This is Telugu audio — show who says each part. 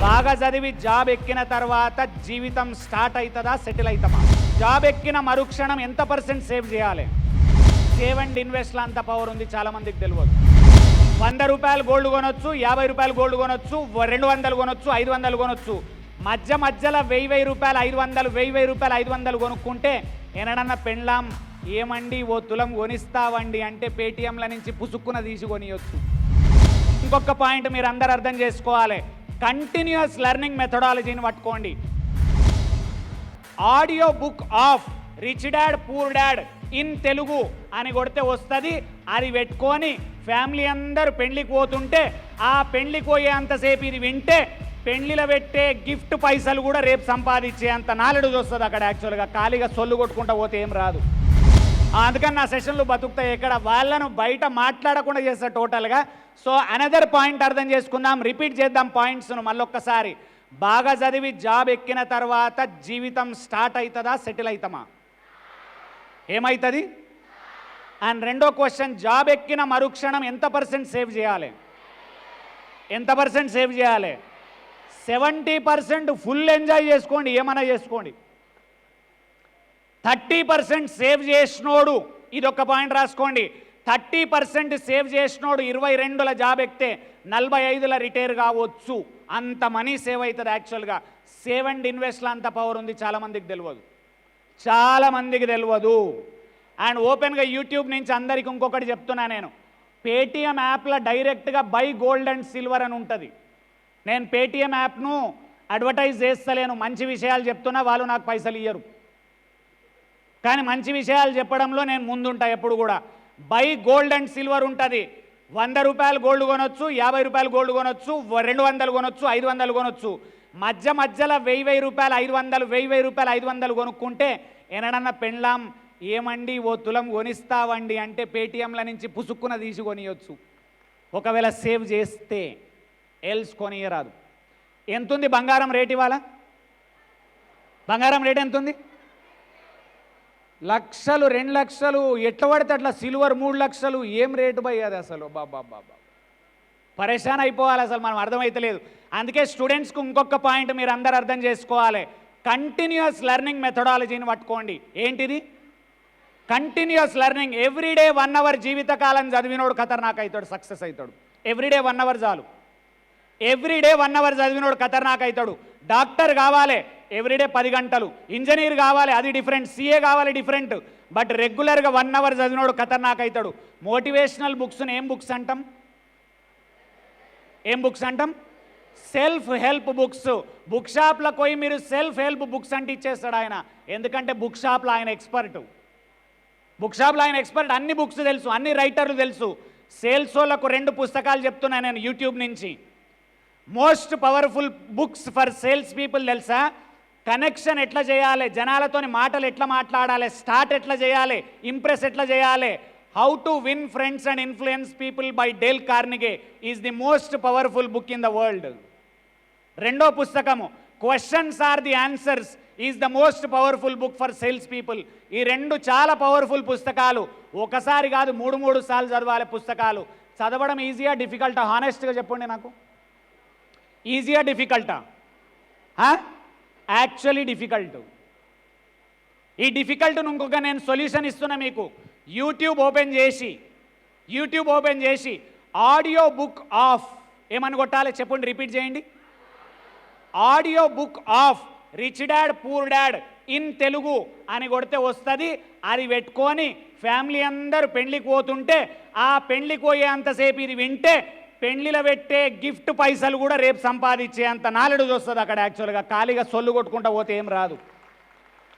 Speaker 1: బాగా చదివి జాబ్ ఎక్కిన తర్వాత జీవితం స్టార్ట్ అవుతుందా, సెటిల్ అవుతామా? జాబ్ ఎక్కిన మరుక్షణం ఎంత % సేవ్ చేయాలి? సేవ్ అండ్ ఇన్వెస్ట్లో అంత పవర్ ఉంది, చాలా మందికి తెలియదు. 100 రూపాయలు గోల్డ్ కొనొచ్చు, 50 రూపాయలు గోల్డ్ కొనొచ్చు, 200 కొనొచ్చు, 500 కొనొచ్చు. మధ్యలో 1000 రూపాయలు 500, 1000 రూపాయలు 500 కొనుక్కుంటే ఎనడన్న పెండ్లాం ఏమండి ఓ తులం కొనిస్తావండి అంటే పేటీఎంల నుంచి పుసుక్కున తీసి కొనియొచ్చు. ఇంకొక పాయింట్ మీరు అందరు అర్థం చేసుకోవాలి, కంటిన్యూస్ లెర్నింగ్ మెథడాలజీని పట్టుకోండి. Audio book of rich dad poor dad in Telugu అని కొడితే వస్తుంది. అది పెట్టుకొని ఫ్యామిలీ అందరూ పెళ్లికి పోతుంటే ఆ పెళ్లికి పోయేంతసేపు ఇది వింటే పెళ్లిలో పెట్టే గిఫ్ట్ పైసలు కూడా రేపు సంపాదించే అంత నాలెడ్జ్ వస్తుంది అక్కడ. యాక్చువల్గా ఖాళీగా సొల్లు కొట్టుకుంటా పోతే ఏం రాదు. అందుకని నా సెషన్లు బతుకుతాయి ఎక్కడ వాళ్ళను బయట మాట్లాడకుండా చేస్తా టోటల్గా. సో అనదర్ పాయింట్ అర్థం చేసుకుందాం, రిపీట్ చేద్దాం పాయింట్స్ను మళ్ళొక్కసారి. బాగా చదివి జాబ్ ఎక్కిన తర్వాత జీవితం స్టార్ట్ అవుతుందా, సెటిల్ అవుతామా? ఏమవుతుంది? అండ్ రెండో క్వశ్చన్, జాబ్ ఎక్కిన మరుక్షణం ఎంత % సేవ్ చేయాలి? ఎంత % సేవ్ చేయాలి? 70% ఫుల్ ఎంజాయ్ చేసుకోండి, ఏమైనా చేసుకోండి. 30% సేవ్ చేసినోడు, ఇది ఒక పాయింట్ రాసుకోండి, 30% సేవ్ చేసినోడు 22ల జాబ్ ఎక్కితే 45ల రిటైర్ కావచ్చు. అంత మనీ సేవ్ అవుతుంది యాక్చువల్గా. సేవ్ అండ్ ఇన్వెస్ట్లో అంత పవర్ ఉంది, చాలామందికి తెలియదు, చాలామందికి తెలియదు. అండ్ ఓపెన్గా యూట్యూబ్ నుంచి అందరికి ఇంకొకటి చెప్తున్నా నేను, పేటీఎం యాప్లో డైరెక్ట్గా బై గోల్డ్ అండ్ సిల్వర్ అని ఉంటుంది. నేను పేటీఎం యాప్ను అడ్వర్టైజ్ చేస్తలేను, మంచి విషయాలు చెప్తున్నా, వాళ్ళు నాకు పైసలు ఇయ్యరు. కానీ మంచి విషయాలు చెప్పడంలో నేను ముందుంటా ఎప్పుడు కూడా. బై గోల్డ్ అండ్ సిల్వర్ ఉంటుంది. 100 రూపాయలు గోల్డ్ కొనొచ్చు, 50 రూపాయలు గోల్డ్ కొనొచ్చు, 200 కొనొచ్చు, 500 కొనొచ్చు. మధ్యలో 1000 రూపాయలు 500, 1000 రూపాయలు 500 కొనుక్కుంటే ఎనడన్న పెండ్లాం ఏమండి ఓ తులం కొనిస్తావండి అంటే పేటీఎంల నుంచి పుసుక్కున తీసి కొనియొచ్చు, ఒకవేళ సేవ్ చేస్తే. ఎల్స్ కొనియరాదు. ఎంతుంది బంగారం రేట్ ఇవాళ? బంగారం రేట్ ఎంతుంది? లక్షలు, 2 లక్షలు, ఎట్లా పడితే అట్లా. సిల్వర్ 3 లక్షలు, ఏం రేటు పోయి అది అసలు. బాబా పరేషాన్ అయిపోవాలి అసలు, మనం అర్థమైతలేదు. అందుకే స్టూడెంట్స్కి ఇంకొక పాయింట్ మీరు అందరు అర్థం చేసుకోవాలి, కంటిన్యూస్ లెర్నింగ్ మెథడాలజీని పట్టుకోండి. ఏంటిది? Continuous learning. ఎవ్రీడే 1 అవర్ జీవితకాలం చదివినోడు ఖతర్నాక్ అవుతాడు, సక్సెస్ అవుతాడు. ఎవ్రీడే 1 అవర్ చాలు. ఎవ్రీడే 1 అవర్ చదివినోడు ఖతర్నాక్ అవుతాడు. డాక్టర్ కావాలి ఎవ్రీడే 10 గంటలు, ఇంజనీర్ కావాలి అది డిఫరెంట్, సిఏ కావాలి డిఫరెంట్. బట్ రెగ్యులర్గా 1 అవర్ చదివినోడు ఖతర్నాక్ అవుతాడు. మోటివేషనల్ బుక్స్ని ఏం బుక్స్ అంటాం? ఏం బుక్స్ అంటాం? Self help books. బుక్ షాప్లో పోయి మీరు సెల్ఫ్ హెల్ప్ బుక్స్ అంటే ఇచ్చేస్తాడు ఆయన, ఎందుకంటే బుక్ షాప్లో ఆయన ఎక్స్పర్ట్. బుక్ షాప్లో ఆయన ఎక్స్పర్ట్, అన్ని బుక్స్ తెలుసు, అన్ని రైటర్లు తెలుసు. సేల్స్ వాళ్ళకు 2 పుస్తకాలు చెప్తున్నాను నేను యూట్యూబ్ నుంచి. Most powerful books for sales people తెలుసా? కనెక్షన్ ఎట్లా చేయాలి, జనాలతోని మాటలు ఎట్లా మాట్లాడాలి, స్టార్ట్ ఎట్లా చేయాలి, ఇంప్రెస్ ఎట్లా చేయాలి, how to win friends and influence people by Dale Carnegie is the most powerful book in the world. రెండో పుస్తకము questions are the answers is the most powerful book for sales people. ఈ 2 చాలా పవర్ఫుల్ పుస్తకాలు. ఒకసారి కాదు 3 సార్లు చదవాలి పుస్తకాలు. చదవడం ఈజీయా డిఫికల్టా? హానెస్ట్గా చెప్పండి నాకు. ఈజీయా డిఫికల్టా? Actually difficult. ఈ డిఫికల్ట్ను ఇంకొక నేను సొల్యూషన్ ఇస్తున్నా మీకు. యూట్యూబ్ ఓపెన్ చేసి ఆడియో బుక్ ఆఫ్ ఏమని కొట్టాలి చెప్పండి, రిపీట్ చేయండి. Audio book of rich dad poor dad in Telugu అని కొడితే వస్తుంది. అది పెట్టుకొని ఫ్యామిలీ అందరూ పెళ్లికి పోతుంటే ఆ పెళ్లికి పోయేంతసేపు ఇది వింటే పెళ్లిలో పెట్టే గిఫ్ట్ పైసలు కూడా రేపు సంపాదించే అంత నాలెడ్జ్ వస్తుంది అక్కడ. యాక్చువల్గా ఖాళీగా సొల్లు కొట్టుకుంటా పోతే ఏం రాదు.